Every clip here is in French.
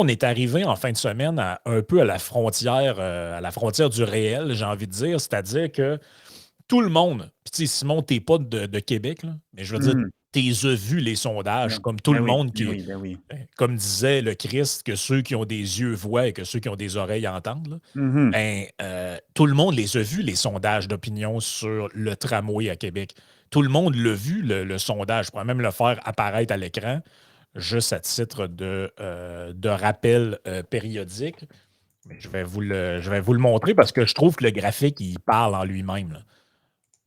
on est arrivé en fin de semaine un peu à la frontière du réel, j'ai envie de dire. C'est-à-dire que tout le monde, puis tu sais, Simon, t'es pas de Québec, là, mais je veux dire, Mhm. t'es vu les sondages, Ben, comme tout ben le oui, monde ben qui est, oui, ben oui. comme disait le Christ, que ceux qui ont des yeux voient et que ceux qui ont des oreilles entendent. Là. Mhm. Ben, tout le monde les a vus, les sondages d'opinion sur le tramway à Québec. Tout le monde l'a vu, le sondage. Je pourrais même le faire apparaître à l'écran, juste à titre de rappel périodique. Mais je vais vous le montrer parce que je trouve que le graphique, il parle en lui-même. Là.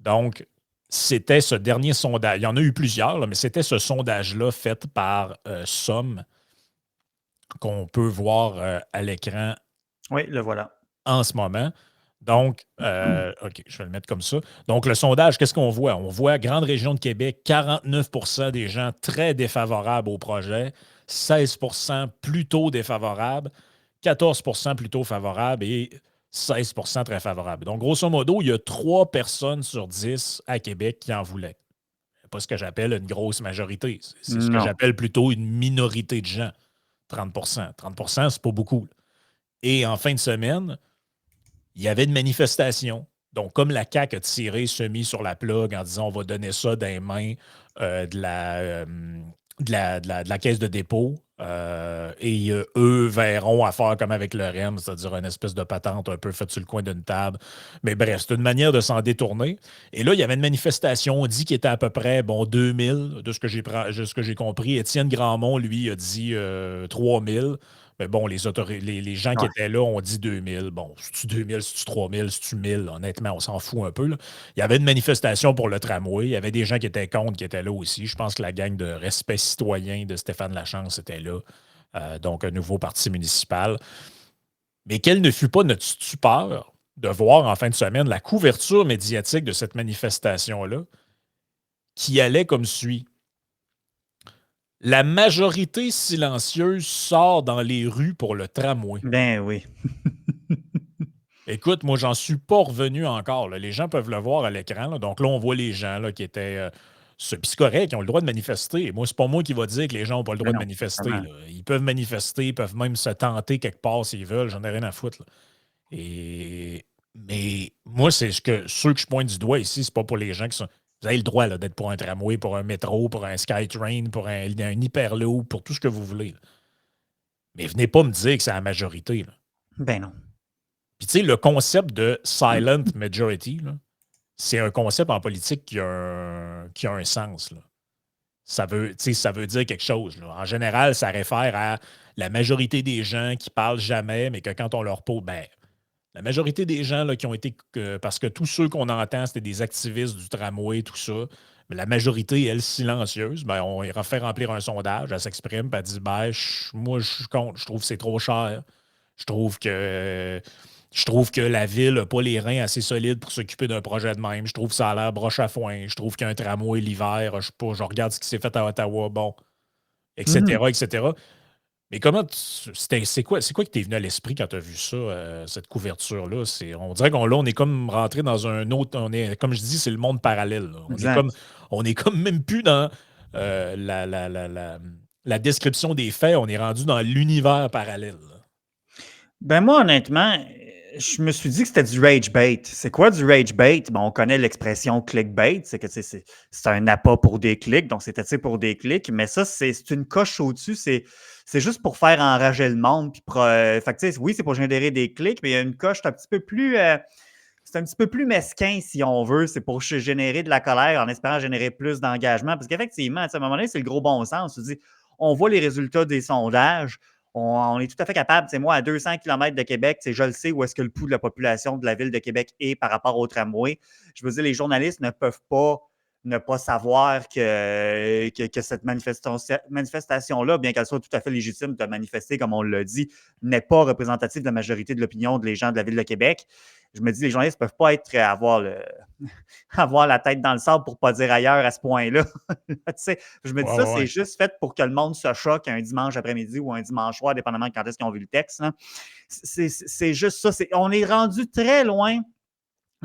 Donc, c'était ce dernier sondage. Il y en a eu plusieurs, là, mais c'était ce sondage-là fait par Somme qu'on peut voir à l'écran Oui, le voilà. en ce moment. Donc, OK, je vais le mettre comme ça. Donc, le sondage, qu'est-ce qu'on voit? On voit grande région de Québec, 49 des gens très défavorables au projet, 16 plutôt défavorables, 14 plutôt favorables et 16 très favorables. Donc, grosso modo, il y a 3 personnes sur 10 à Québec qui en voulaient. C'est pas ce que j'appelle une grosse majorité. C'est ce que Non. j'appelle plutôt une minorité de gens. 30 30 c'est pas beaucoup. Et en fin de semaine, il y avait une manifestation. Donc, comme la CAQ a tiré semi sur la plug en disant on va donner ça dans les mains de la caisse de dépôt, et eux verront à faire comme avec le REM, c'est-à-dire une espèce de patente un peu faite sur le coin d'une table. Mais bref, c'est une manière de s'en détourner. Et là, il y avait une manifestation, on dit qu'il était à peu près 2000, de ce que j'ai compris. Étienne Grandmont, lui, a dit 3000. Mais bon, les gens qui Ouais. étaient là ont dit 2000. Bon, c'est-tu 2000, c'est-tu 3000, c'est-tu 1000? Honnêtement, on s'en fout un peu. Là. Il y avait une manifestation pour le tramway. Il y avait des gens qui étaient contre, qui étaient là aussi. Je pense que la gang de respect citoyen de Stéphane Lachance était là. Donc, un nouveau parti municipal. Mais quelle ne fut pas notre stupeur de voir en fin de semaine la couverture médiatique de cette manifestation-là qui allait comme suit. La majorité silencieuse sort dans les rues pour le tramway. Ben oui. Écoute, moi, j'en suis pas revenu encore. Là. Les gens peuvent le voir à l'écran. Là. Donc là, on voit les gens là, qui étaient. Puis c'est correct, ils ont le droit de manifester. Moi, c'est pas moi qui va dire que les gens n'ont pas le Ben droit de non, manifester. vraiment. Là. Ils peuvent manifester, ils peuvent même se tenter quelque part s'ils veulent. J'en ai rien à foutre. Là. Mais moi, c'est ceux que je pointe du doigt ici, c'est pas pour les gens qui sont. Vous avez le droit là, d'être pour un tramway, pour un métro, pour un SkyTrain, pour un Hyperloop, pour tout ce que vous voulez. Là. Mais venez pas me dire que c'est la majorité. Là. Ben non. Puis tu sais, le concept de silent majority, là, c'est un concept en politique qui a un sens. Là. Ça veut dire quelque chose. Là. En général, ça réfère à la majorité des gens qui parlent jamais, mais que quand on leur pose, ben, la majorité des gens là, qui ont été. Parce que tous ceux qu'on entend, c'était des activistes du tramway, tout ça. Mais la majorité, elle, silencieuse, ben, on leur fait remplir un sondage, elle s'exprime, puis elle dit ben, moi, je suis contre, je trouve que c'est trop cher. Je trouve que. Je trouve que la ville n'a pas les reins assez solides pour s'occuper d'un projet de même. Je trouve que ça a l'air broche à foin. Je trouve qu'il y a un tramway l'hiver. Je sais pas, je regarde ce qui s'est fait à Ottawa, bon, Mhm. etc., etc. Mais c'est quoi qui t'est venu à l'esprit quand tu as vu ça, cette couverture-là? On dirait on est comme rentré dans un autre. Comme je dis, c'est le monde parallèle. Là. Exact. On est comme même plus dans la description des faits, on est rendu dans l'univers parallèle. Là. Ben moi, honnêtement, je me suis dit que c'était du rage bait. C'est quoi du rage bait? Bon, on connaît l'expression clickbait, c'est que c'est un appât pour des clics, donc c'est attiré pour des clics, mais ça, c'est une coche au-dessus, c'est juste pour faire enrager le monde. Puis fait que, tu sais, oui, c'est pour générer des clics, mais il y a une coche un petit peu plus. C'est un petit peu plus mesquin, si on veut. C'est pour générer de la colère en espérant générer plus d'engagement. Parce qu'effectivement, à un moment donné, c'est le gros bon sens. Tu dis, on voit les résultats des sondages. On est tout à fait capable. Moi, à 200 km de Québec, je le sais où est-ce que le pouls de la population de la ville de Québec est par rapport au tramway. Je veux dire, les journalistes ne peuvent pas ne pas savoir que cette manifestation-là, bien qu'elle soit tout à fait légitime de manifester, comme on l'a dit, n'est pas représentative de la majorité de l'opinion des gens de la ville de Québec. Je me dis, les journalistes ne peuvent pas avoir la tête dans le sable pour ne pas dire ailleurs à ce point-là. Je me dis Ouais, ça, ouais, c'est ouais. juste fait pour que le monde se choque un dimanche après-midi ou un dimanche soir, dépendamment de quand est-ce qu'ils ont vu le texte. Hein. C'est juste ça. On est rendu très loin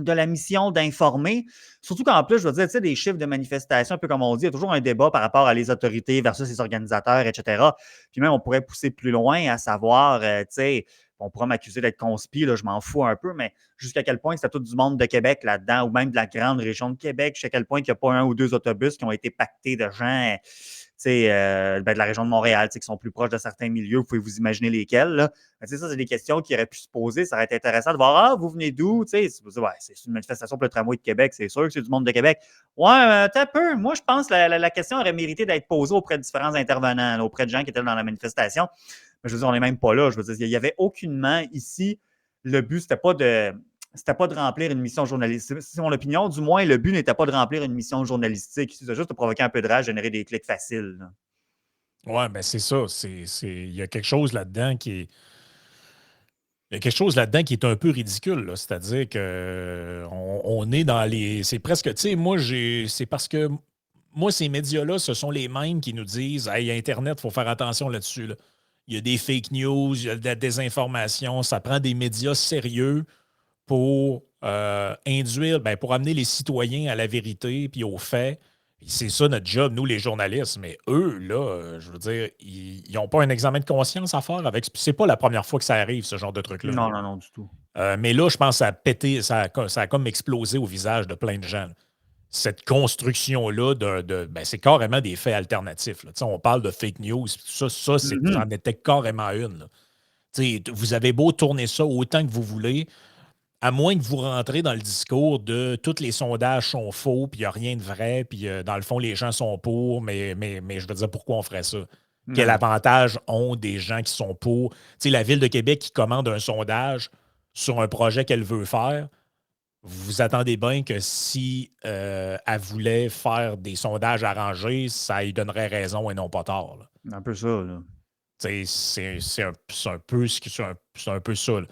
de la mission d'informer. Surtout qu'en plus, je veux dire, tu sais, des chiffres de manifestation, un peu comme on dit, il y a toujours un débat par rapport à les autorités versus les organisateurs, etc. Puis même, on pourrait pousser plus loin à savoir, tu sais, on pourrait m'accuser d'être conspi, là, je m'en fous un peu, mais jusqu'à quel point c'était tout du monde de Québec là-dedans, ou même de la grande région de Québec, jusqu'à quel point il n'y a pas un ou deux autobus qui ont été pactés de gens de la région de Montréal, qui sont plus proches de certains milieux, vous pouvez vous imaginer lesquels. Là. Ça, c'est des questions qui auraient pu se poser. Ça aurait été intéressant de voir, vous venez d'où? Ouais, c'est une manifestation pour le tramway de Québec, c'est sûr que c'est du monde de Québec. Ouais, t'as peu. Moi, je pense que la question aurait mérité d'être posée auprès de différents intervenants, là, auprès de gens qui étaient dans la manifestation. Mais je veux dire, on n'est même pas là. Je veux dire, il n'y avait aucunement ici. Le but, c'était pas de remplir une mission journalistique. C'est mon opinion. Du moins, le but n'était pas de remplir une mission journalistique. C'est juste de provoquer un peu de rage, générer des clics faciles. Là. Ouais, ben c'est ça. Il y a quelque chose là-dedans qui est. Il y a quelque chose là-dedans qui est un peu ridicule, là. C'est-à-dire que on est dans les. C'est presque. Tu sais, moi, c'est parce que moi, ces médias-là, ce sont les mêmes qui nous disent Hey, Internet, il faut faire attention là-dessus. Là. Il y a des fake news, il y a de la désinformation. Ça prend des médias sérieux pour induire, ben, pour amener les citoyens à la vérité puis aux faits. Puis c'est ça notre job, nous, les journalistes. Mais eux, là, je veux dire, ils n'ont pas un examen de conscience à faire avec. C'est pas la première fois que ça arrive, ce genre de truc-là. Non, non, non, du tout. Mais là, je pense que ça a pété, ça a comme explosé au visage de plein de gens. Cette construction-là, ben, c'est carrément des faits alternatifs. Là. On parle de fake news, ça c'en était carrément une. Vous avez beau tourner ça autant que vous voulez, à moins que vous rentrez dans le discours de tous les sondages sont faux, puis il n'y a rien de vrai, puis dans le fond, les gens sont pour, mais je veux dire, pourquoi on ferait ça? Non, Quel non. avantage ont des gens qui sont pour? La Ville de Québec qui commande un sondage sur un projet qu'elle veut faire, vous vous attendez bien que si elle voulait faire des sondages arrangés, ça lui donnerait raison et non pas tort. Là. Un peu ça, là. C'est un peu ça. Là.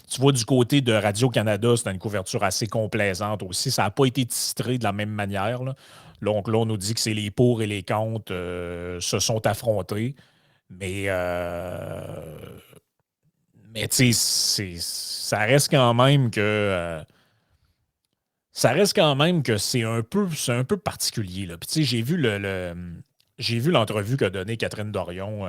Tu vois, du côté de Radio-Canada, c'est une couverture assez complaisante aussi. Ça n'a pas été titré de la même manière. Là. Donc là, on nous dit que c'est les pour et les contre se sont affrontés. Mais tu sais, ça reste quand même que. Ça reste quand même que c'est un peu particulier. Là. Puis, tu sais, j'ai vu l'entrevue qu'a donnée Catherine Dorion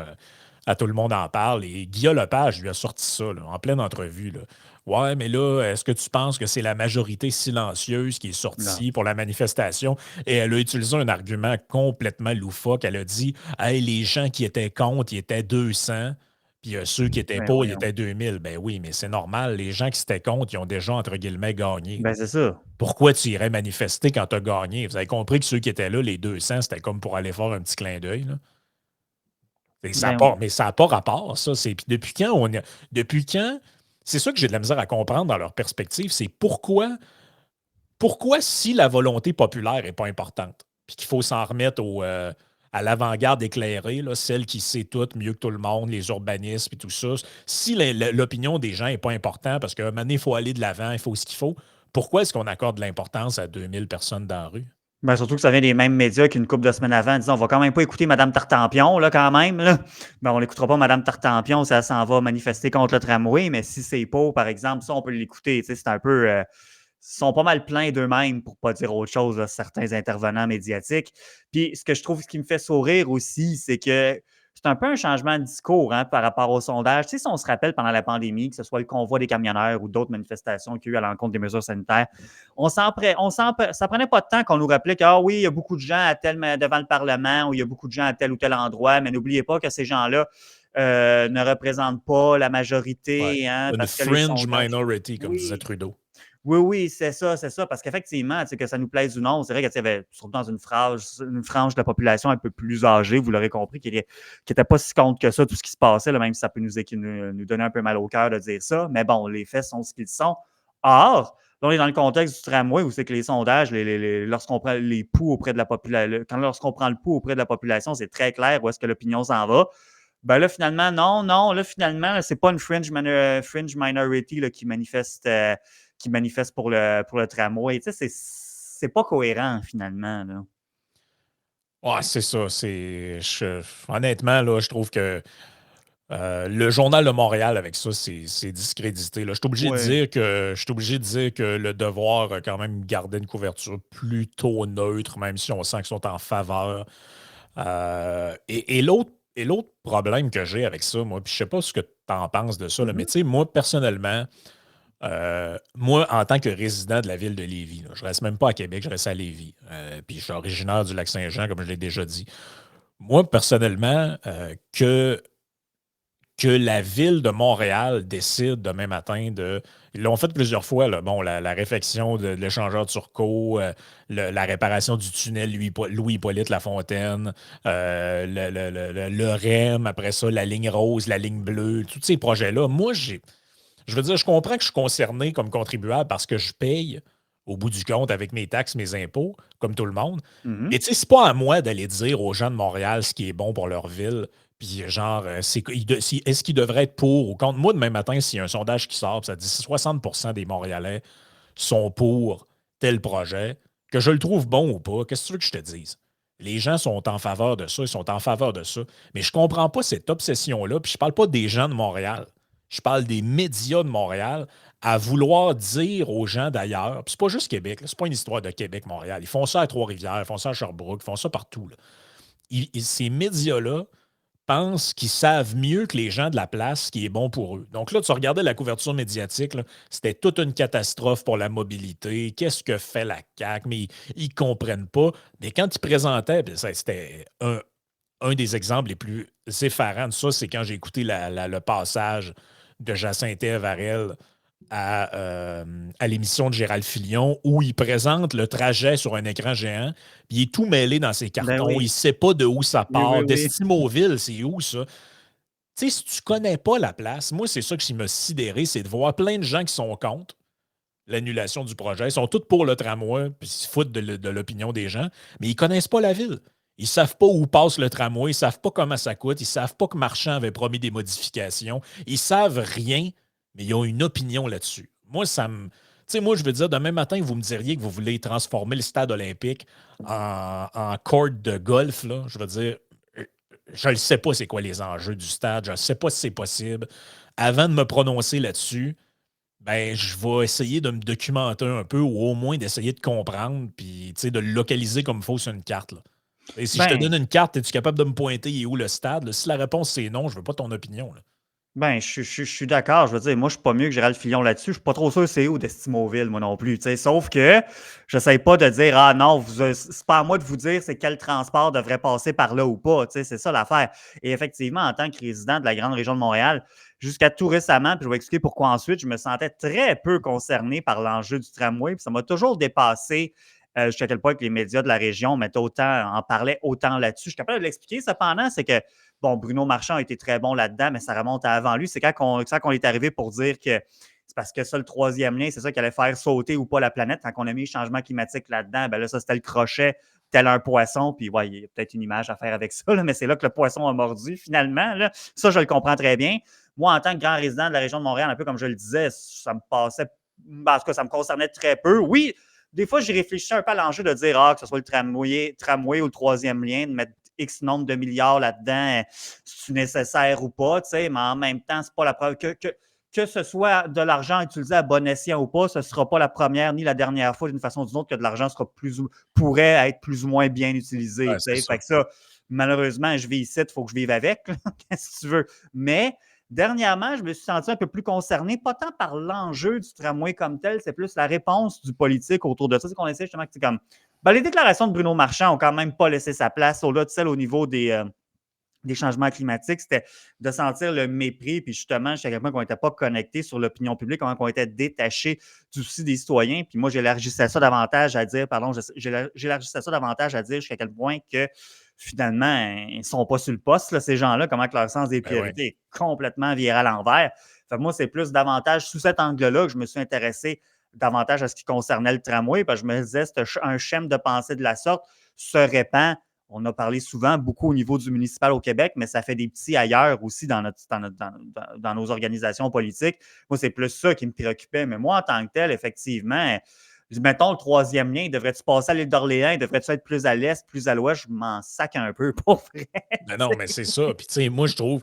à Tout le monde en parle et Guillaume Lepage lui a sorti ça là, en pleine entrevue. Là. Ouais, mais là, est-ce que tu penses que c'est la majorité silencieuse qui est Non. sortie pour la manifestation? Et elle a utilisé un argument complètement loufoque. Elle a dit Hey, les gens qui étaient contre, ils étaient 200. Puis ceux qui étaient Ben pour, ils voyons. étaient 2000. Ben oui, mais c'est normal. Les gens qui étaient contre, ils ont déjà, entre guillemets, gagné. Ben c'est ça. Pourquoi tu irais manifester quand tu as gagné? Vous avez compris que ceux qui étaient là, les 200, c'était comme pour aller faire un petit clin d'œil. Là. Ben oui. Mais ça n'a pas rapport, ça. Puis depuis quand, c'est ça que j'ai de la misère à comprendre dans leur perspective, c'est pourquoi si la volonté populaire n'est pas importante, puis qu'il faut s'en remettre à l'avant-garde éclairée, là, celle qui sait tout mieux que tout le monde, les urbanistes et tout ça, si l'opinion des gens n'est pas importante, parce qu'à un moment donné, il faut aller de l'avant, il faut ce qu'il faut, pourquoi est-ce qu'on accorde de l'importance à 2000 personnes dans la rue? Ben, surtout que ça vient des mêmes médias qu'une couple de semaines avant, disant on va quand même pas écouter Mme Tartampion, là, quand même. Là. Ben, on n'écoutera pas Mme Tartampion si elle s'en va manifester contre le tramway, mais si c'est pas, par exemple, ça, on peut l'écouter. C'est un peu. Ils sont pas mal pleins d'eux-mêmes, pour pas dire autre chose, là, certains intervenants médiatiques. Puis, ce qui me fait sourire aussi, c'est que c'est un peu un changement de discours hein, par rapport au sondage. Tu sais, si on se rappelle pendant la pandémie, que ce soit le convoi des camionneurs ou d'autres manifestations qu'il y a eu à l'encontre des mesures sanitaires, ça prenait pas de temps qu'on nous rappelait que, ah oui, il y a beaucoup de gens devant le Parlement ou il y a beaucoup de gens à tel ou tel endroit, mais n'oubliez pas que ces gens-là ne représentent pas la Ouais. majorité, hein, Une parce que les fringe sondages. minority, comme disait Oui, Trudeau. oui, oui, c'est ça, parce qu'effectivement, que ça nous plaise ou non, c'est vrai qu'il y avait, surtout dans une frange de la population un peu plus âgée, vous l'aurez compris, qui n'était pas si contre que ça, tout ce qui se passait, là, même si ça peut nous donner un peu mal au cœur de dire ça, mais bon, les faits sont ce qu'ils sont. Or, là, on est dans le contexte du tramway où c'est que les sondages, lorsqu'on prend les pouls auprès de la population, lorsqu'on prend le pouls auprès de la population, c'est très clair où est-ce que l'opinion s'en va. Ben là, finalement, non, là, finalement, c'est pas une fringe minority là, qui manifeste pour le tramway. Tu sais, c'est pas cohérent, finalement. Là. Ouais, c'est ça. Honnêtement, là, je trouve que Le Journal de Montréal, avec ça, c'est discrédité. Là. Je Ouais. suis obligé de dire que le Devoir a quand même gardé une couverture plutôt neutre, même si on sent qu'ils sont en faveur. Et l'autre problème que j'ai avec ça, moi, puis je sais pas ce que tu en penses de ça, là, mais Mhm. tu sais, moi, personnellement, moi, en tant que résident de la ville de Lévis, là, je reste même pas à Québec, je reste à Lévis. Puis je suis originaire du Lac-Saint-Jean, comme je l'ai déjà dit. Moi, personnellement, que la ville de Montréal décide demain matin de. Ils l'ont fait plusieurs fois, là. Bon, la réfection de l'échangeur Turcot, la réparation du tunnel Louis-Hippolyte Lafontaine, le REM, après ça, la ligne rose, la ligne bleue, tous ces projets-là. Moi, je veux dire, je comprends que je suis concerné comme contribuable parce que je paye au bout du compte avec mes taxes, mes impôts, comme tout le monde. Mais Mhm. tu sais, c'est pas à moi d'aller dire aux gens de Montréal ce qui est bon pour leur ville. Puis genre, est-ce qu'ils devraient être pour ou contre? Moi, demain matin, s'il y a un sondage qui sort, puis ça dit 60% des Montréalais sont pour tel projet, que je le trouve bon ou pas, qu'est-ce que tu veux que je te dise? Les gens sont en faveur de ça, ils sont en faveur de ça. Mais je comprends pas cette obsession-là. Puis je parle pas des gens de Montréal. Je parle des médias de Montréal à vouloir dire aux gens d'ailleurs, puis c'est pas juste Québec, là, c'est pas une histoire de Québec-Montréal. Ils font ça à Trois-Rivières, ils font ça à Sherbrooke, ils font ça partout, là. Ces médias-là pensent qu'ils savent mieux que les gens de la place ce qui est bon pour eux. Donc là, tu regardais la couverture médiatique, là, c'était toute une catastrophe pour la mobilité. Qu'est-ce que fait la CAQ? Mais ils ne comprennent pas. Mais quand ils présentaient, puis c'était un des exemples les plus effarants de ça, c'est quand j'ai écouté le passage de Jacinthe Varel à l'émission de Gérald Filion où il présente le trajet sur un écran géant, puis il est tout mêlé dans ses Ben cartons, il ne oui. sait pas de où ça Oui, oui, part. oui. D'Estimauville, c'est où ça? Tu sais, si tu connais pas la place, moi, c'est ça qui m'a sidéré, c'est de voir plein de gens qui sont contre l'annulation du projet. Ils sont tous pour le tramway, puis ils se foutent de l'opinion des gens, mais ils connaissent pas la ville. Ils savent pas où passe le tramway, ils savent pas comment ça coûte, ils savent pas que Marchand avait promis des modifications, ils savent rien, mais ils ont une opinion là-dessus. Moi, ça me. Tu sais, moi, je veux dire, demain matin, vous me diriez que vous voulez transformer le stade olympique en court de golf, là. Je veux dire, je ne sais pas c'est quoi les enjeux du stade, je ne sais pas si c'est possible. Avant de me prononcer là-dessus, ben, je vais essayer de me documenter un peu ou au moins d'essayer de comprendre puis tu sais, de le localiser comme il faut sur une carte, là. Et si je te Ben, donne une carte, es-tu capable de me pointer il est où le stade, là? Si la réponse c'est non, je veux pas ton opinion, là. Ben, je suis d'accord. Je veux dire, moi, je suis pas mieux que Gérald Filion là-dessus. Je suis pas trop sûr c'est où d'Estimauville, moi non plus. Tu sais. Sauf que j'essaie pas de dire ah non, c'est pas à moi de vous dire c'est quel transport devrait passer par là ou pas. Tu sais, c'est ça l'affaire. Et effectivement, en tant que résident de la grande région de Montréal, jusqu'à tout récemment, puis je vais expliquer pourquoi ensuite, je me sentais très peu concerné par l'enjeu du tramway. Puis ça m'a toujours dépassé jusqu'à quel point que les médias de la région en parlaient autant là-dessus. Je suis capable de l'expliquer cependant, c'est que bon, Bruno Marchand a été très bon là-dedans, mais ça remonte à avant lui. C'est quand on est arrivé pour dire que c'est parce que ça, le troisième lien, c'est ça qui allait faire sauter ou pas la planète. Quand on a mis le changement climatique là-dedans, ben là, ça, c'était le crochet tel un poisson. Puis, ouais, il y a peut-être une image à faire avec ça, là, mais c'est là que le poisson a mordu finalement. Là. Ça, je le comprends très bien. Moi, en tant que grand résident de la région de Montréal, un peu comme je le disais, ça me passait, en tout cas, ça me concernait très peu. Oui, des fois, j'y réfléchissais un peu à l'enjeu de dire que ce soit le tramway ou le troisième lien, de mettre X nombre de milliards là-dedans, c'est nécessaire ou pas, mais en même temps, c'est pas la preuve que ce soit de l'argent utilisé à bon escient ou pas, ce ne sera pas la première ni la dernière fois d'une façon ou d'une autre que de l'argent pourrait être plus ou moins bien utilisé. Ouais, c'est ça. Fait que ça, malheureusement, je vis ici, il faut que je vive avec, qu'est-ce que tu veux. Mais dernièrement, je me suis senti un peu plus concerné, pas tant par l'enjeu du tramway comme tel, c'est plus la réponse du politique autour de ça. C'est qu'on essaie justement que c'est comme. Ben, les déclarations de Bruno Marchand ont quand même pas laissé sa place au-delà de celle au niveau des changements climatiques, c'était de sentir le mépris, puis justement, jusqu'à quel point qu'on n'était pas connecté sur l'opinion publique, comment on était détaché du souci des citoyens. Puis moi, j'élargissais ça davantage à dire, j'élargissais ça davantage à dire jusqu'à quel point que finalement, ils ne sont pas sur le poste, là, ces gens-là, comment que leur sens des Ben oui. priorités est complètement viré à l'envers. Fait que moi, c'est plus davantage sous cet angle-là que je me suis intéressé davantage à ce qui concernait le tramway, parce que je me disais, un schème de pensée de la sorte se répand. On a parlé souvent beaucoup au niveau du municipal au Québec, mais ça fait des petits ailleurs aussi dans nos organisations politiques. Moi, c'est plus ça qui me préoccupait. Mais moi, en tant que tel, effectivement, mettons le troisième lien, devrait-tu passer à l'île d'Orléans? Devrait-tu être plus à l'est, plus à l'ouest? Je m'en sac un peu, pour vrai. Ben non, mais c'est ça. Puis, tu sais, moi, je trouve.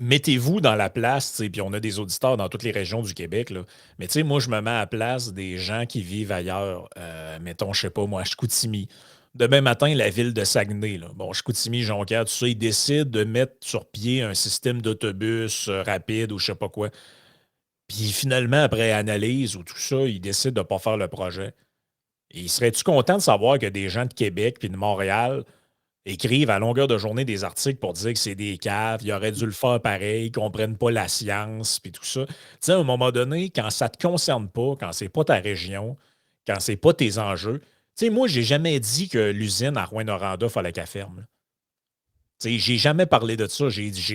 mettez-vous dans la place, tu sais, puis on a des auditeurs dans toutes les régions du Québec, là. Mais tu sais, moi, je me mets à la place des gens qui vivent ailleurs. Mettons, je sais pas, moi, à Chicoutimi. Demain matin, la ville de Saguenay, là. Bon, Chicoutimi, Jonquière, tout ça, ils décident de mettre sur pied un système d'autobus rapide ou je sais pas quoi. Puis finalement, après analyse ou tout ça, ils décident de ne pas faire le projet. Et serais-tu content de savoir que des gens de Québec puis de Montréal écrivent à longueur de journée des articles pour dire que c'est des caves, ils auraient dû le faire pareil, ils comprennent pas la science, puis tout ça. Tu sais, à un moment donné, quand ça te concerne pas, quand c'est pas ta région, quand c'est pas tes enjeux, tu sais, moi, j'ai jamais dit que l'usine à Rouyn-Noranda, fallait qu'elle ferme, là. Tu sais, j'ai jamais parlé de ça.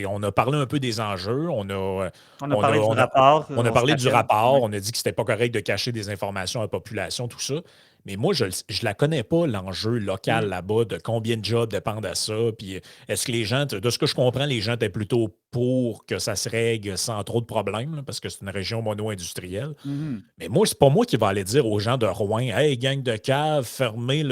On a parlé un peu des enjeux, On a on a, parlé du on a, rapport, on a on se parlé du rappelle. rapport, Oui. on a dit que c'était pas correct de cacher des informations à la population, tout ça. Mais moi, je ne la connais pas, l'enjeu local Mm. là-bas, de combien de jobs dépendent à ça. Puis est-ce que les gens, de ce que je comprends, les gens étaient plutôt pour que ça se règle sans trop de problèmes, là, parce que c'est une région mono-industrielle. Mhm. Mais moi, c'est pas moi qui va aller dire aux gens de Rouen, hey, gang de cave, fermez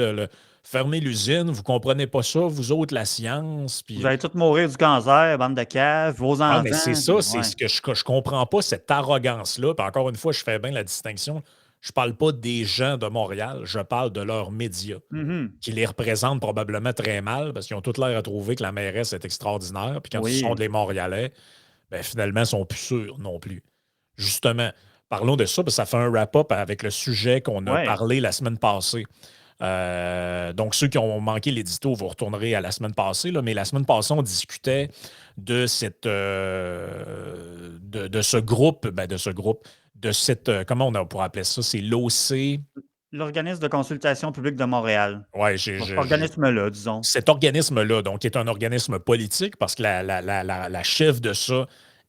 l'usine, vous comprenez pas ça, vous autres, la science. Vous Puis allez tous mourir du cancer, bande de caves, vos ah, mais c'est enfants. ça, Puis, c'est ouais. ce que je comprends pas, cette arrogance-là. Puis encore une fois, je fais bien la distinction. Je parle pas des gens de Montréal, je parle de leurs médias, Mhm. qui les représentent probablement très mal, parce qu'ils ont toute l'air à trouver que la mairesse est extraordinaire. Puis quand ce sont Oui. des Montréalais, ben finalement, ils sont plus sûrs non plus. Justement, parlons de ça, parce que ça fait un wrap-up avec le sujet qu'on a Ouais. parlé la semaine passée. Donc, ceux qui ont manqué l'édito, vous retournerez à la semaine passée, là, mais la semaine passée, on discutait de de ce groupe, de cette, comment on pourrait appeler ça? C'est l'OC. L'organisme de consultation publique de Montréal. Ouais, Cet organisme-là, disons. cet organisme-là, donc, qui est un organisme politique, parce que la chef de ça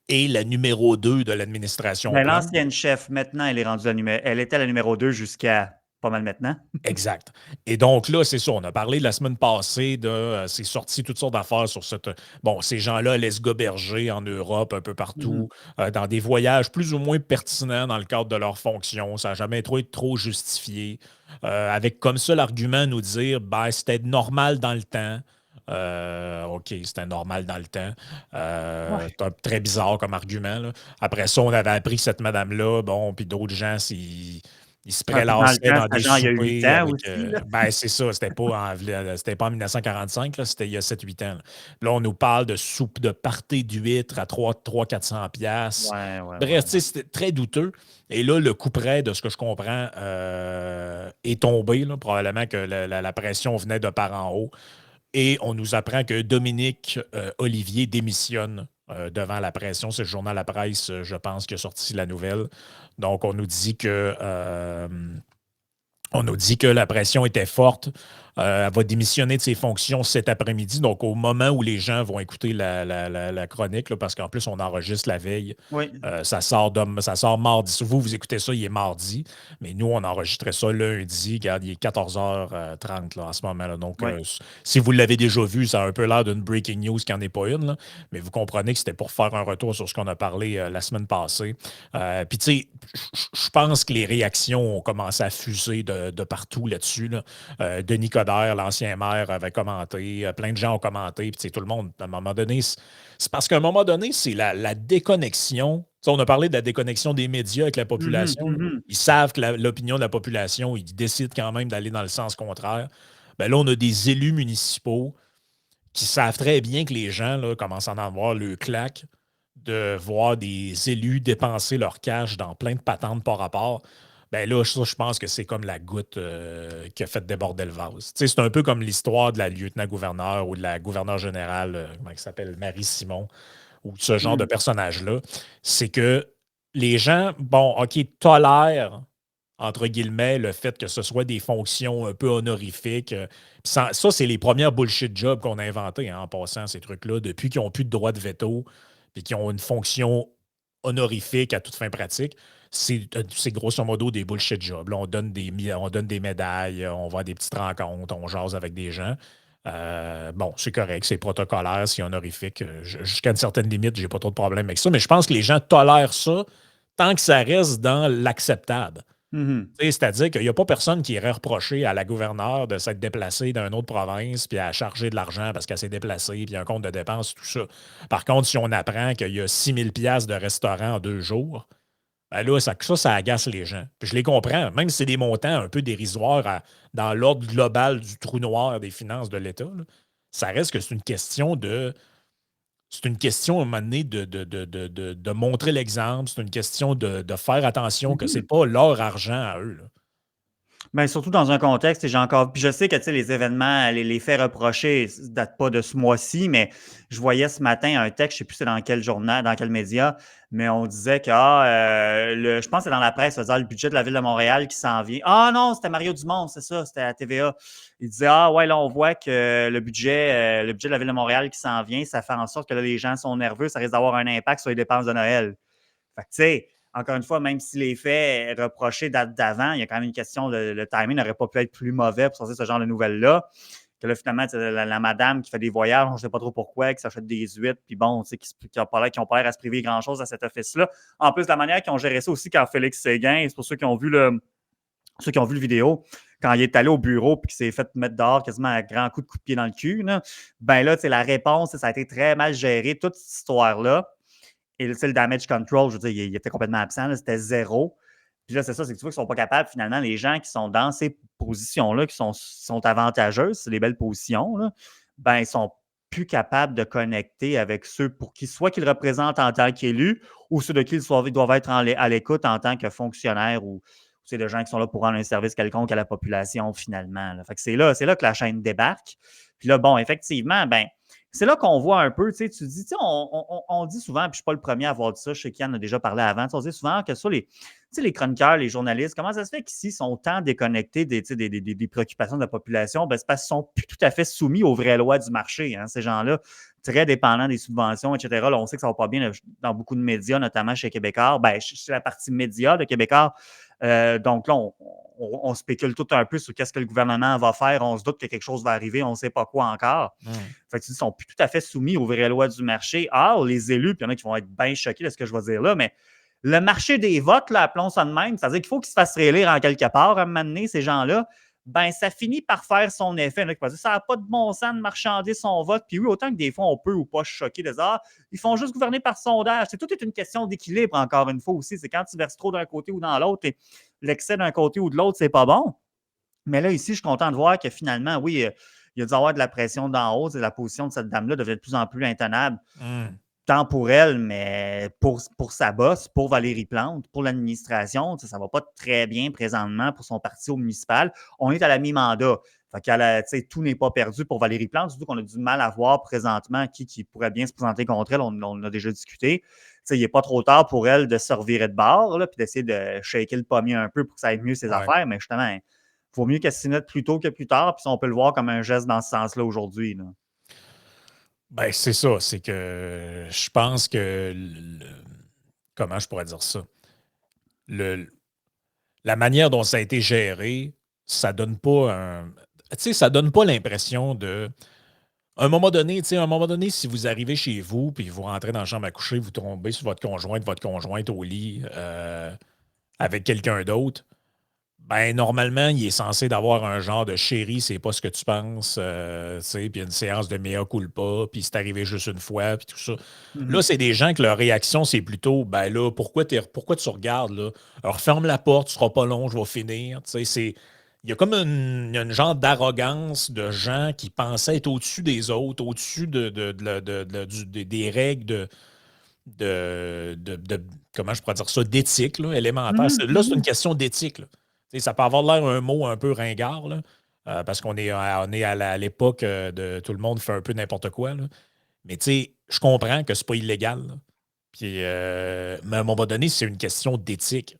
est la numéro 2 de l'administration Ben, Plante. l'ancienne chef, maintenant, elle est rendue elle était la numéro 2 jusqu'à pas mal maintenant. Exact. Et donc là, c'est ça, on a parlé la semaine passée de, c'est sorti toutes sortes d'affaires sur cette, bon, ces gens-là allaient se goberger en Europe, un peu partout, Mhm. dans des voyages plus ou moins pertinents dans le cadre de leur fonction. Ça n'a jamais été trop justifié. Avec comme seul argument nous dire, ben, c'était normal dans le temps. OK, c'était normal dans le temps. Ouais. Très bizarre comme argument, là. Après ça, on avait appris que cette madame-là, bon, puis d'autres gens, il se Ah, puis dans le prélassaient temps, dans c'était des genre il y a 8 soupers ans avec. aussi, là. Ben, c'est ça, c'était pas en 1945, là, c'était il y a 7-8 ans. Là. Là, on nous parle de soupe de party d'huîtres à 300-400 piastres. Ouais, ouais, ouais, Bref, tu sais, ouais. c'était très douteux. Et là, le coup près, de ce que je comprends, est tombé. Là. Probablement que la pression venait de par en haut. Et on nous apprend que Dominique Olivier démissionne devant la pression. C'est le journal La Presse, je pense, qui a sorti la nouvelle. Donc, on nous dit que la pression était forte. Elle va démissionner de ses fonctions cet après-midi. Donc, au moment où les gens vont écouter la chronique, là, parce qu'en plus, on enregistre la veille, Oui. ça sort mardi. Si vous écoutez ça, il est mardi. Mais nous, on enregistrait ça lundi. Regarde, il est 14h30 là, en ce moment-là. Donc, Oui. si vous l'avez déjà vu, ça a un peu l'air d'une breaking news qui n'en est pas une. Là. Mais vous comprenez que c'était pour faire un retour sur ce qu'on a parlé la semaine passée. Puis, tu sais, je pense que les réactions ont commencé à fuser de partout là-dessus. Là. Denis Coderre, l'ancien maire, avait commenté. Plein de gens ont commenté. Puis, tu sais, tout le monde, à un moment donné, c'est parce qu'à un moment donné, c'est la déconnexion. Tu sais, on a parlé de la déconnexion des médias avec la Mhm, population. Là. mhm. Ils savent que l'opinion de la population, ils décident quand même d'aller dans le sens contraire. Ben là, on a des élus municipaux qui savent très bien que les gens là, commencent à en avoir le claque de voir des élus dépenser leur cash dans plein de patentes par rapport. Ben là, ça, je pense que c'est comme la goutte qui a fait déborder le vase. Tu sais, c'est un peu comme l'histoire de la lieutenant-gouverneur ou de la gouverneure générale, comment elle s'appelle, Marie Simon, ou ce genre de Mhm. personnage-là. C'est que les gens, bon, OK, tolèrent, entre guillemets, le fait que ce soit des fonctions un peu honorifiques. Ça, c'est les premières bullshit jobs qu'on a inventées, hein, en passant, ces trucs-là, depuis qu'ils n'ont plus de droit de veto et qu'ils ont une fonction honorifique à toute fin pratique. C'est grosso modo des bullshit jobs. Là, on donne des médailles, on va à des petites rencontres, on jase avec des gens. Bon, c'est correct, c'est protocolaire, c'est honorifique. Jusqu'à une certaine limite, j'ai pas trop de problème avec ça, mais je pense que les gens tolèrent ça tant que ça reste dans l'acceptable. Mhm. C'est-à-dire qu'il n'y a pas personne qui irait reprocher à la gouverneure de s'être déplacée d'une autre province puis à charger de l'argent parce qu'elle s'est déplacée puis il y a un compte de dépenses, tout ça. Par contre, si on apprend qu'il y a 6 000 $ de restaurant en 2 jours, ben là, ça agace les gens. Puis je les comprends, même si c'est des montants un peu dérisoires dans l'ordre global du trou noir des finances de l'État, là, ça reste que c'est une question de. C'est une question à un moment donné de montrer l'exemple. C'est une question de faire attention que c'est Mhm. pas leur argent à eux, là. Ben, surtout dans un contexte, et j'ai encore. Puis je sais que tu sais, les événements, les faits reprochés ne datent pas de ce mois-ci, mais je voyais ce matin un texte, je ne sais plus c'est dans quel journal, dans quel média, mais on disait que je pense que c'est dans la presse, ça disait, le budget de la Ville de Montréal qui s'en vient. Ah non, c'était Mario Dumont, c'est ça, c'était à TVA. Il disait Ah ouais, là, on voit que le budget de la Ville de Montréal qui s'en vient, ça fait en sorte que là, les gens sont nerveux, ça risque d'avoir un impact sur les dépenses de Noël. Fait que, tu sais, encore une fois, même si les faits reprochés datent d'avant, il y a quand même une question de le timing n'aurait pas pu être plus mauvais pour sortir ce genre de nouvelles-là. Que là, finalement, la madame qui fait des voyages, on ne sait pas trop pourquoi, qui s'achète des huîtres, puis bon, tu sais, qui n'ont pas l'air à se priver grand-chose à cet office-là. En plus, la manière qu'ils ont géré ça aussi quand Félix Séguin, c'est pour ceux qui ont vu le vidéo, quand il est allé au bureau puis qu'il s'est fait mettre dehors quasiment à grand coup de pied dans le cul, là, ben là, la réponse, ça a été très mal géré, toute cette histoire-là. Et le damage control, je veux dire, il était complètement absent, c'était zéro. Puis là, c'est ça, c'est que tu vois qu'ils ne sont pas capables, finalement, les gens qui sont dans ces positions-là, qui sont avantageuses, c'est des belles positions, là, ben, ils sont plus capables de connecter avec ceux pour qui, soit qu'ils représentent en tant qu'élus, ou ceux de qui ils doivent être à l'écoute en tant que fonctionnaires ou c'est des gens qui sont là pour rendre un service quelconque à la population, finalement, là. Fait que c'est là que la chaîne débarque. Puis là, bon, effectivement, ben, c'est là qu'on voit un peu, tu dis, on dit souvent, puis je ne suis pas le premier à avoir dit ça, je sais qu'Yann a déjà parlé avant, on dit souvent que ça, les chroniqueurs, les journalistes, comment ça se fait qu'ici, ils sont tant déconnectés des préoccupations de la population? Ben, c'est parce qu'ils sont plus tout à fait soumis aux vraies lois du marché, hein, ces gens-là, très dépendants des subventions, etc. Là, on sait que ça ne va pas bien dans beaucoup de médias, notamment chez Québécois, ben, chez la partie média de Québécois. Donc là, on spécule tout un peu sur qu'est-ce que le gouvernement va faire. On se doute que quelque chose va arriver, on ne sait pas quoi encore. Fait que ils ne sont plus tout à fait soumis aux vraies lois du marché. Ah, les élus, puis il y en a qui vont être bien choqués de ce que je vais dire là, mais le marché des votes, là, appelons ça de même, c'est-à-dire qu'il faut qu'ils se fassent réélire en quelque part à un moment donné, ces gens-là, ben ça finit par faire son effet. Il y en a qui vont dire, ça n'a pas de bon sens de marchander son vote. Puis oui, autant que des fois, on peut ou pas choquer des arts, ils font juste gouverner par sondage. Tout est une question d'équilibre, encore une fois aussi. C'est quand tu verses trop d'un côté ou dans l'autre, et l'excès d'un côté ou de l'autre, c'est pas bon. Mais là, ici, je suis content de voir que finalement, oui, il y a dû avoir de la pression d'en haut. La position de cette dame-là devait de plus en plus intenable, tant pour elle, mais pour sa bosse, pour Valérie Plante, pour l'administration. Ça ne va pas très bien présentement pour son parti au municipal. On est à la mi-mandat. Tout n'est pas perdu pour Valérie Plante, surtout qu'on a du mal à voir présentement qui pourrait bien se présenter contre elle. On a déjà discuté. Il n'est pas trop tard pour elle de se revirer de bord puis d'essayer de shaker le pommier un peu pour que ça aille mieux ses Ouais. affaires. Mais justement, il vaut mieux qu'elle s'y mette plus tôt que plus tard. Puis on peut le voir comme un geste dans ce sens-là aujourd'hui. Là. Ben, c'est ça. C'est que je pense que. Comment je pourrais dire ça? Le, la manière dont ça a été géré, ça donne pas un. Tu sais, ça donne pas l'impression de. À un moment donné, si vous arrivez chez vous puis vous rentrez dans la chambre à coucher, vous tombez sur votre conjointe au lit avec quelqu'un d'autre, ben normalement, il est censé d'avoir un genre de chéri, c'est pas ce que tu penses, tu sais, puis une séance de mea culpa, puis c'est arrivé juste une fois, puis tout ça. Là, Mm-hmm. c'est des gens que leur réaction, c'est plutôt, ben là, pourquoi tu regardes, là? Alors, ferme la porte, ce sera pas long, je vais finir. Tu sais, il y a comme il y a une genre d'arrogance de gens qui pensaient être au-dessus des autres, au-dessus des règles comment je pourrais dire ça, d'éthique, là, élémentaire. Là, c'est une Mm-hmm. question d'éthique, là. Tu sais, ça peut avoir l'air un mot un peu ringard, là, parce qu'on est, à l'époque de tout le monde fait un peu n'importe quoi, là. Mais tu sais, je comprends que c'est pas illégal, là. Puis, mais à un moment donné, c'est une question d'éthique.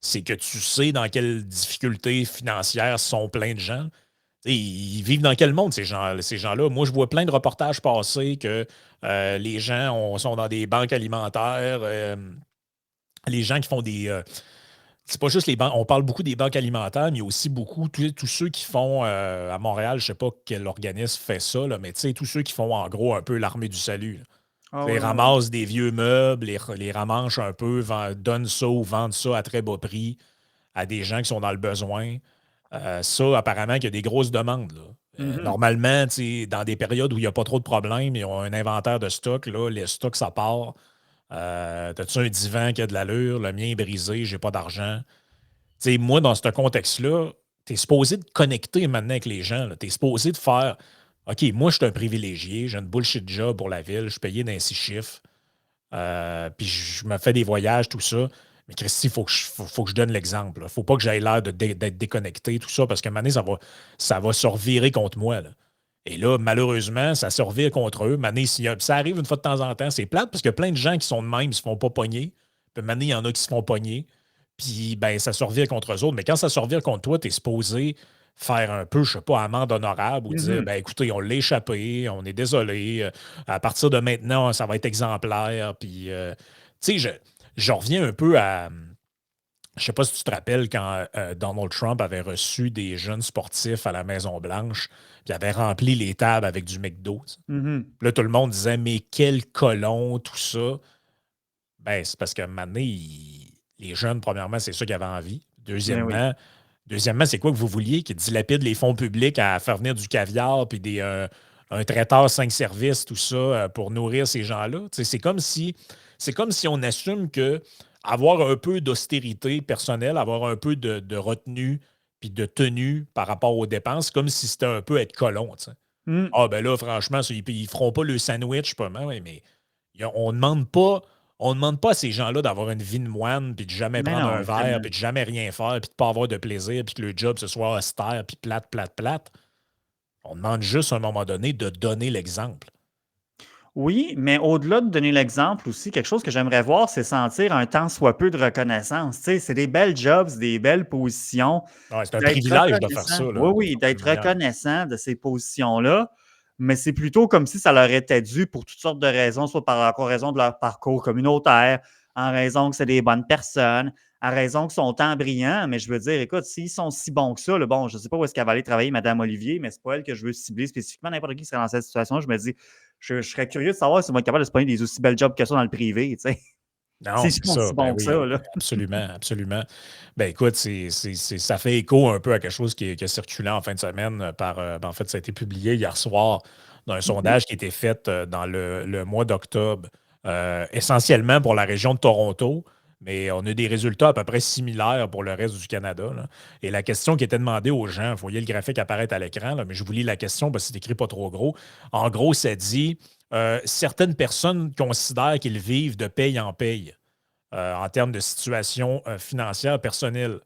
C'est que tu sais dans quelles difficultés financières sont plein de gens. Tu sais, ils vivent dans quel monde, ces gens-là? Moi, je vois plein de reportages passer que les gens sont dans des banques alimentaires. Les gens qui font des. C'est pas juste les banques. On parle beaucoup des banques alimentaires, mais il y a aussi beaucoup tous ceux qui font à Montréal, je sais pas quel organisme fait ça, là, mais tu sais, tous ceux qui font en gros un peu l'armée du salut, là. Ah Ils oui, oui, oui. ramassent des vieux meubles, les ramassent un peu, donnent ça ou vendent ça à très bas prix. à des gens qui sont dans le besoin. Ça, apparemment, qu'il y a des grosses demandes, là. Mhm. Normalement, dans des périodes où il n'y a pas trop de problèmes, ils ont un inventaire de stock. Là, les stocks, ça part. T'as-tu un divan qui a de l'allure? Le mien est brisé, j'ai pas d'argent. Moi, dans ce contexte-là, tu es supposé de connecter maintenant avec les gens. Tu es supposé de faire OK, moi, je suis un privilégié, j'ai une bullshit job pour la ville, je suis payé d'un 6 chiffres, puis je me fais des voyages, tout ça. Mais Christy, il faut que je donne l'exemple. Il ne faut pas que j'aille l'air d'être déconnecté, tout ça, parce qu'à un moment donné, ça va se revirer contre moi, là. Et là, malheureusement, ça se revire contre eux. Mané, ça arrive une fois de temps en temps, c'est plate parce qu'il y a plein de gens qui sont de même, ils se font pas pogner. Puis mané, il y en a qui se font pogner. Puis ben, ça se revire contre eux autres. Mais quand ça se revire contre toi, tu es supposé faire un peu, je sais pas, amende honorable ou dire, Mhm. ben écoutez, on l'a échappé, on est désolé. À partir de maintenant, ça va être exemplaire. Puis, tu sais, je reviens un peu à. Je sais pas si tu te rappelles quand Donald Trump avait reçu des jeunes sportifs à la Maison-Blanche, puis avait rempli les tables avec du McDo. Mhm. Puis là, tout le monde disait, mais quel colon, tout ça. Ben, c'est parce qu'à un moment donné, les jeunes, premièrement, c'est ça qu'ils avaient envie. Ben oui. Deuxièmement, c'est quoi que vous vouliez? Qu'ils dilapident les fonds publics à faire venir du caviar puis un traiteur 5 services, tout ça, pour nourrir ces gens-là. Tu sais, c'est comme si on assume que avoir un peu d'austérité personnelle, avoir un peu de retenue puis de tenue par rapport aux dépenses, c'est comme si c'était un peu être colon. Tu sais. Mhm. Ah, ben là, franchement, ils feront pas le sandwich, pas mal, mais on demande pas à ces gens-là d'avoir une vie de moine, puis de jamais Mais prendre un non, verre, jamais. puis de jamais rien faire, puis de pas avoir de plaisir, puis que le job, ce soit austère, puis plate, plate, plate. On demande juste, à un moment donné, de donner l'exemple. Oui, mais au-delà de donner l'exemple aussi, quelque chose que j'aimerais voir, c'est sentir un tant soit peu de reconnaissance. Tu sais, c'est des belles jobs, c'est des belles positions. Ouais, c'est un D'être privilège de faire reconnaissant, ça, là. oui, Il oui, faut que tu d'être le meilleur. reconnaissant de ces positions-là, mais c'est plutôt comme si ça leur était dû pour toutes sortes de raisons, soit en raison de leur parcours communautaire, en raison que c'est des bonnes personnes, en raison que son temps brillant. Mais je veux dire, écoute, s'ils sont si bons que ça, là, bon, je ne sais pas où est-ce qu'elle va aller travailler, Mme Olivier, mais c'est pas elle que je veux cibler spécifiquement. N'importe qui serait dans cette situation, je me dis, je serais curieux de savoir s'ils vont être capables de se pogner des aussi belles jobs que ça dans le privé, tu sais. Non, S'ils c'est sont ça. si Ben bons que ça, oui, là. absolument, absolument. Ben écoute, ça fait écho un peu à quelque chose qui a circulé en fin de semaine ben, en fait, ça a été publié hier soir dans un Mhm. sondage qui a été fait dans le mois d'octobre, essentiellement pour la région de Toronto, mais on a des résultats à peu près similaires pour le reste du Canada, là. Et la question qui était demandée aux gens, vous voyez le graphique apparaître à l'écran, là, mais je vous lis la question parce que c'est écrit pas trop gros. En gros, ça dit certaines personnes considèrent qu'ils vivent de paye en paye en termes de situation financière personnelle.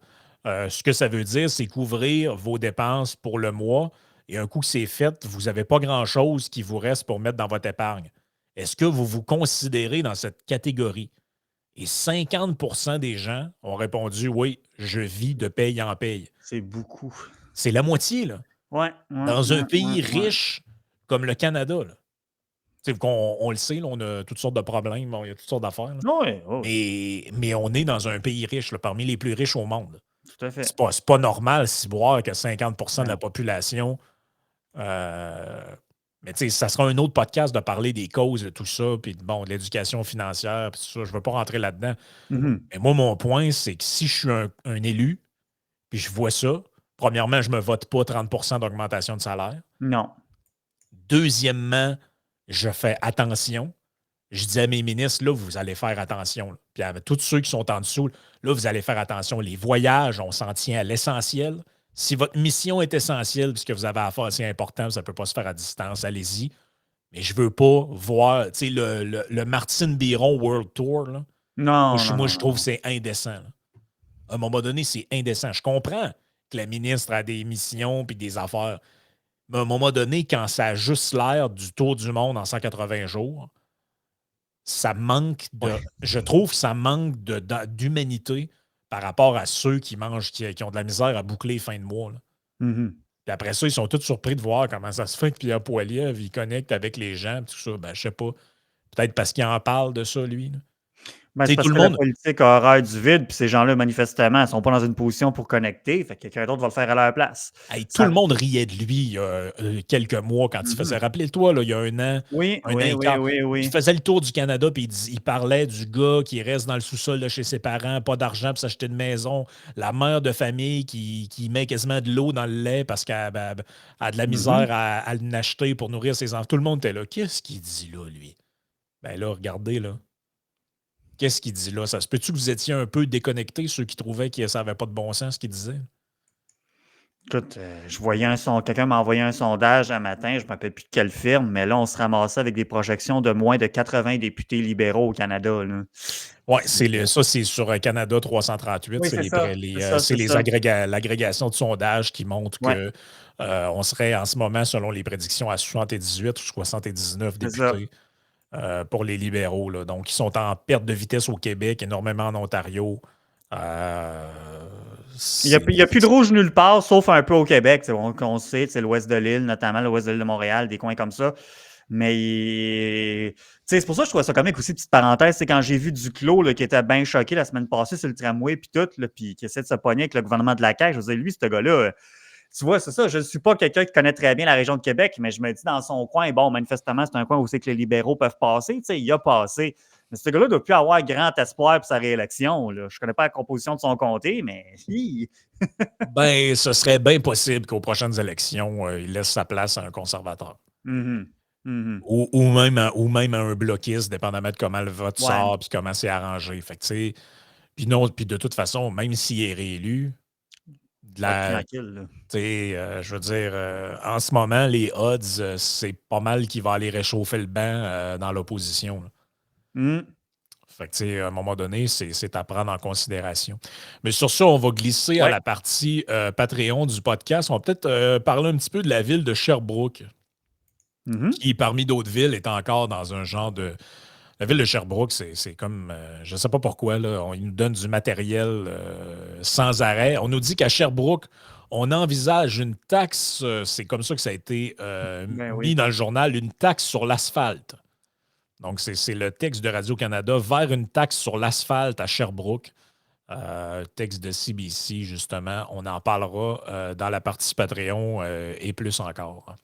Ce que ça veut dire, c'est couvrir vos dépenses pour le mois et un coup que c'est fait, vous n'avez pas grand-chose qui vous reste pour mettre dans votre épargne. Est-ce que vous vous considérez dans cette catégorie? Et 50 des gens ont répondu oui, je vis de paye en paye. C'est beaucoup. C'est la moitié, là. Ouais, ouais, Dans un ouais, ouais, pays ouais. riche comme le Canada, là. Tu sais, on le sait, là, on a toutes sortes de problèmes, bon, il y a toutes sortes d'affaires, là. Oui, oui, Mais on est dans un pays riche, là, parmi les plus riches au monde. tout à fait. C'est pas normal, si boire que 50 de la Non. population. euh, mais tu sais, ça sera un autre podcast de parler des causes de tout ça, puis bon, de l'éducation financière, puis tout ça. Je ne veux pas rentrer là-dedans. Mhm. Mais moi, mon point, c'est que si je suis un élu, puis je vois ça, premièrement, je ne me vote pas 30 d'augmentation de salaire. Non. Deuxièmement, je fais attention. Je dis à mes ministres, là, vous allez faire attention, là. Puis à tous ceux qui sont en dessous, là, vous allez faire attention. Les voyages, on s'en tient à l'essentiel. Si votre mission est essentielle, puisque vous avez affaire assez important, ça ne peut pas se faire à distance, allez-y. Mais je ne veux pas voir, tu sais, le Martine Biron World Tour, là. Moi, Non, je, non, moi, non, je non, trouve que non. c'est indécent, là. À un moment donné, c'est indécent. Je comprends que la ministre a des missions puis des affaires. Mais à un moment donné, quand ça a juste l'air du tour du monde en 180 jours, ça manque de. Ouais. Je trouve que ça manque d'humanité par rapport à ceux qui mangent, qui ont de la misère à boucler fin de mois, là. Mhm. Puis après ça, ils sont tous surpris de voir comment ça se fait que Pierre Poilievre, il connecte avec les gens, tout ça. Ben, je sais pas. Peut-être parce qu'il en parle de ça, lui, là. Ben, Tu c'est sais, tout parce le que la monde, politique a horreur du vide, puis ces gens-là, manifestement, ils sont pas dans une position pour connecter, fait que quelqu'un d'autre va le faire à leur place. hey, tout Ça le monde riait de lui il y a quelques mois quand il faisait. mmh Rappelez-toi, là, il y a Oui, un an oui, et oui, quart, oui, il oui. faisait le tour du Canada puis il parlait du gars qui reste dans le sous-sol de chez ses parents, pas d'argent pour s'acheter une maison, la mère de famille qui met quasiment de l'eau dans le lait parce qu'elle ben, a de la Mmh misère à l'acheter pour nourrir ses enfants. Tout le monde était là. Qu'est-ce qu'il dit là, lui? Ben là, regardez, là. Qu'est-ce qu'il dit là? Ça se peut-tu que vous étiez un peu déconnectés, ceux qui trouvaient que ça n'avait pas de bon sens, ce qu'il disait? Écoute, je voyais quelqu'un m'a envoyé un sondage un matin, je ne me rappelle plus de quelle firme, mais là, on se ramassait avec des projections de moins de 80 députés libéraux au Canada, là. Oui, Donc, ça, c'est sur Canada 338. oui, C'est c'est ça, c'est ça, c'est c'est ça. l'agrégation de sondages qui montre Ouais, que on serait en ce moment, selon les prédictions, à 78 ou 79 c'est ça. députés pour les libéraux, là. Donc, ils sont en perte de vitesse au Québec, énormément en Ontario. Euh, Il y a plus de rouge nulle part, sauf un peu au Québec. On sait, c'est l'ouest de l'île, notamment l'ouest de l'île de Montréal, des coins comme ça. Mais c'est pour ça que je trouvais ça comique aussi, petite parenthèse, c'est quand j'ai vu Duclos là, qui était bien choqué la semaine passée sur le tramway, puis tout, là, puis qui essaie de se pogner avec le gouvernement de la CAQ. Je veux dire, lui, ce gars-là, tu vois, c'est ça, je ne suis pas quelqu'un qui connaît très bien la région de Québec, mais je me dis dans son coin, bon, manifestement, c'est un coin où c'est que les libéraux peuvent passer. Tu sais, il a passé. Mais ce gars-là ne doit plus avoir grand espoir pour sa réélection. Là. Je ne connais pas la composition de son comté, mais Ben, ce serait bien possible qu'aux prochaines élections, il laisse sa place à un conservateur. Mhm. Mhm. Ou même à un bloquiste, dépendamment de comment le vote Ouais, sort puis comment c'est arrangé. Fait que, tu sais, puis non, puis de toute façon, même s'il est réélu, de ça va être la, tranquille. Là. je veux dire, en ce moment, les odds, c'est pas mal qu'il va aller réchauffer le banc dans l'opposition, là. Mhm. Fait que, tu sais, à un moment donné, c'est à prendre en considération. Mais sur ça, on va glisser à Ouais. la partie Patreon du podcast. On va peut-être parler un petit peu de la ville de Sherbrooke, Mhm. qui, parmi d'autres villes, est encore dans un genre de. La ville de Sherbrooke, c'est comme, je ne sais pas pourquoi, là, ils nous donnent du matériel sans arrêt. On nous dit qu'à Sherbrooke, on envisage une taxe, c'est comme ça que ça a été Ben mis oui. dans le journal, une taxe sur l'asphalte. Donc, c'est le texte de Radio-Canada vers une taxe sur l'asphalte à Sherbrooke. Texte de CBC, justement. On en parlera dans la partie Patreon et plus encore.